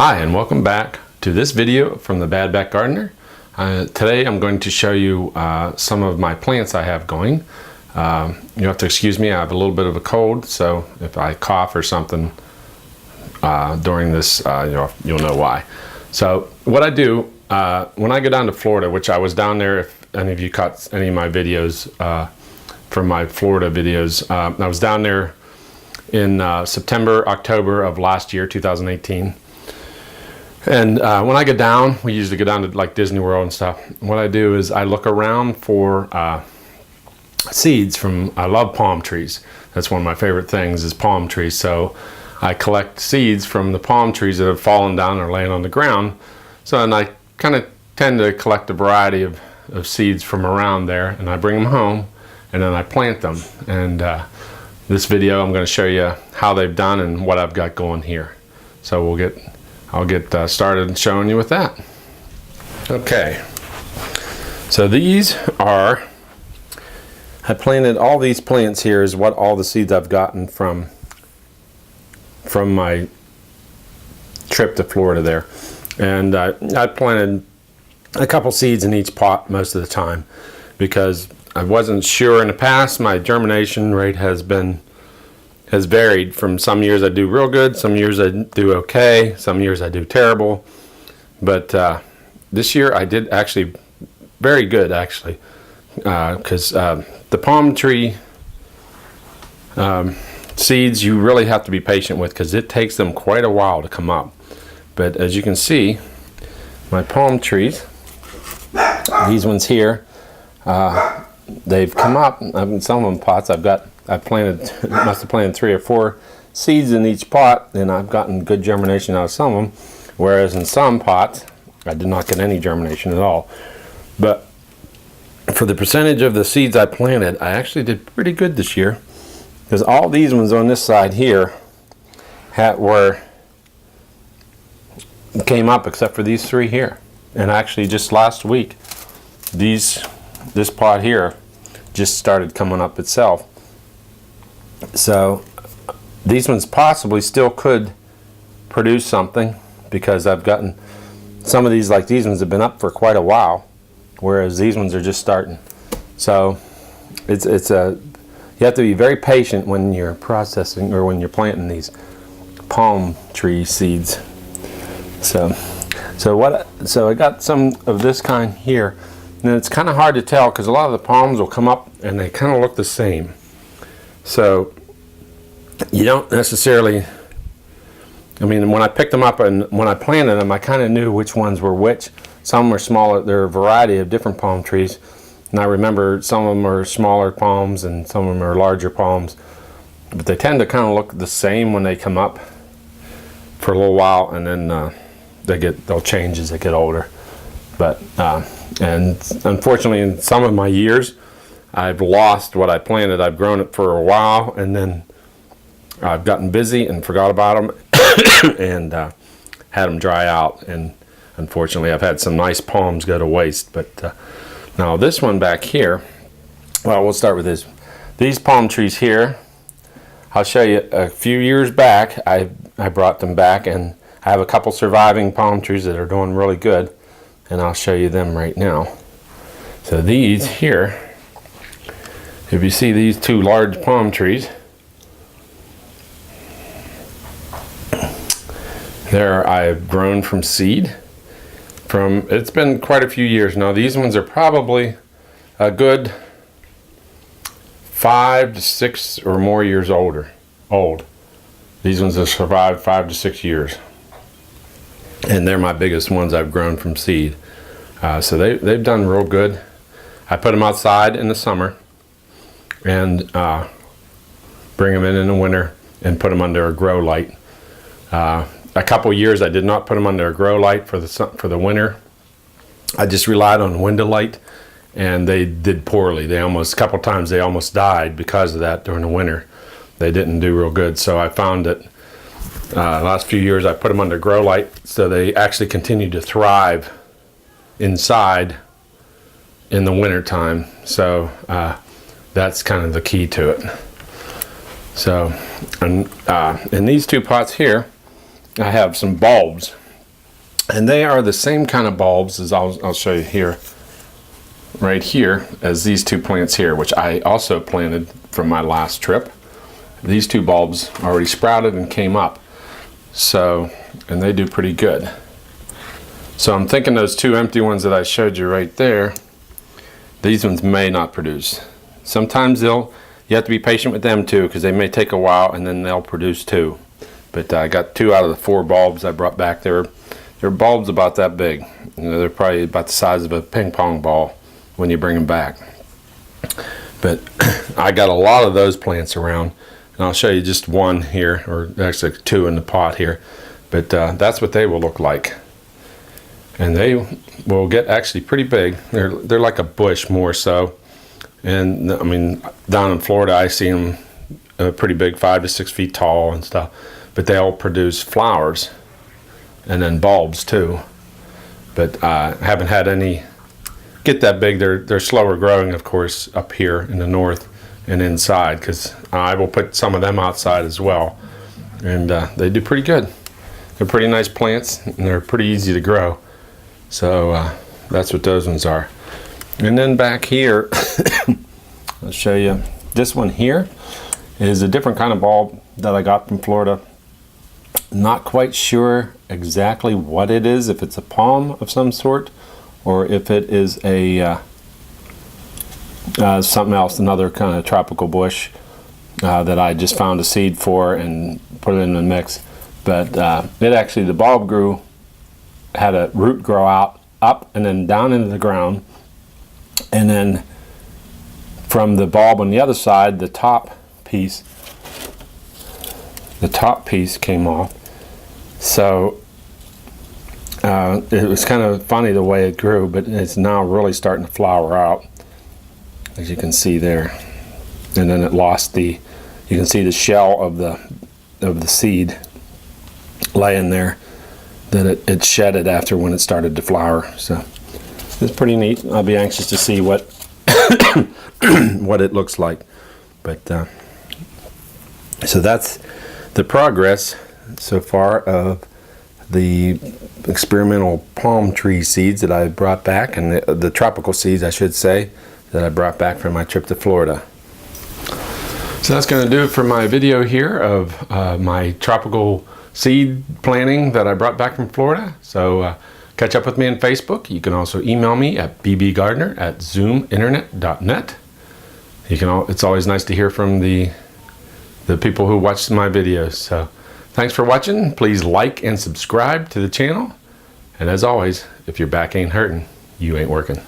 Hi, and welcome back to this video from the Bad Back Gardener. Today I'm going to show you some of my plants I have going. You have to excuse me, I have a little bit of a cold, so if I cough or something during this, you'll know why. So what I do, when I go down to Florida, which I was down there, if any of you caught any of my videos from my Florida videos, I was down there in September, October of last year, 2018. And when I go down, we usually go down to like Disney World and stuff. What I do is I look around for seeds from, I love palm trees. That's one of my favorite things is palm trees. So I collect seeds from the palm trees that have fallen down or laying on the ground. So and I kind of tend to collect a variety of seeds from around there, and I bring them home and then I plant them. And this video I'm going to show you how they've done and what I've got going here. So I'll get started showing you with that. Okay, so these are, I planted all these plants here is what all the seeds I've gotten from my trip to Florida there. And I planted a couple seeds in each pot most of the time because I wasn't sure in the past. My germination rate has varied from some years I do real good, some years I do okay, some years I do terrible. But this year I did actually very good actually, because the palm tree seeds you really have to be patient with because it takes them quite a while to come up. But as you can see, my palm trees, these ones here, they've come up. In some of them pots I must have planted 3 or 4 seeds in each pot, and I've gotten good germination out of some of them, whereas in some pots I did not get any germination at all. But for the percentage of the seeds I planted, I actually did pretty good this year, because all these ones on this side here came up except for these 3 here. And actually just last week this pot here just started coming up itself. So these ones possibly still could produce something, because I've gotten some of these, like these ones have been up for quite a while, whereas these ones are just starting. So you have to be very patient when you're processing or when you're planting these palm tree seeds. So I got some of this kind here, and it's kind of hard to tell because a lot of the palms will come up and they kind of look the same. So you don't necessarily, I mean, when I picked them up and when I planted them, I kind of knew which ones were which. Some were smaller, there are a variety of different palm trees, and I remember some of them are smaller palms and some of them are larger palms, but they tend to kind of look the same when they come up for a little while, and then they'll change as they get older. But and unfortunately in some of my years I've lost what I planted. I've grown it for a while and then I've gotten busy and forgot about them and had them dry out, and unfortunately I've had some nice palms go to waste. But now this one back here, well, we'll start with this. These palm trees here, I'll show you. A few years back I brought them back, and I have a couple surviving palm trees that are doing really good, and I'll show you them right now. So these here, if you see these 2 large palm trees, there I've grown from seed. It's been quite a few years now. These ones are probably a good 5 to 6 or more years old. These ones have survived 5 to 6 years. And they're my biggest ones I've grown from seed. So they've done real good. I put them outside in the summer and bring them in the winter and put them under a grow light. A couple years I did not put them under a grow light for the winter. I just relied on window light, and they did poorly. A couple times they almost died because of that during the winter. They didn't do real good. So I found that last few years I put them under grow light, so they actually continue to thrive inside in the winter time. So that's kind of the key to it. So in these 2 pots here I have some bulbs And they are the same kind of bulbs as I'll show you here, right here, as these two plants here, which I also planted from my last trip. These two bulbs already sprouted and came up. So, and they do pretty good. So I'm thinking those two empty ones that I showed you right there, these ones may not produce. Sometimes you have to be patient with them too, because they may take a while and then they'll produce too. But I got 2 out of the 4 bulbs I brought back. They're bulbs about that big. You know, they're probably about the size of a ping pong ball when you bring them back. But I got a lot of those plants around, and I'll show you just one here, or actually 2 in the pot here. But that's what they will look like. And they will get actually pretty big. They're like a bush more so. And I mean, down in Florida, I see them pretty big, 5 to 6 feet tall and stuff. But they all produce flowers and then bulbs too. But I haven't had any get that big. They're slower growing, of course, up here in the north and inside, because I will put some of them outside as well. And they do pretty good. They're pretty nice plants, and they're pretty easy to grow. So that's what those ones are. And then back here, I'll show you. This one here is a different kind of bulb that I got from Florida. Not quite sure exactly what it is, if it's a palm of some sort, or if it is a something else, another kind of tropical bush that I just found a seed for and put it in the mix. But it actually, the bulb had a root grow out, up and then down into the ground, and then from the bulb on the other side, the top piece came off. So it was kind of funny the way it grew, but it's now really starting to flower out, as you can see there. And then it lost you can see the shell of the seed laying there that it shedded after when it started to flower. So it's pretty neat. I'll be anxious to see what what it looks like. But so that's the progress so far of the experimental palm tree seeds that I brought back, and the tropical seeds, I should say, that I brought back from my trip to Florida. So that's going to do it for my video here of my tropical seed planting that I brought back from Florida. So catch up with me on Facebook. You can also email me at bbgardner@zoominternet.net. It's always nice to hear from the people who watch my videos. So thanks for watching. Please like and subscribe to the channel. And as always, if your back ain't hurting, you ain't working.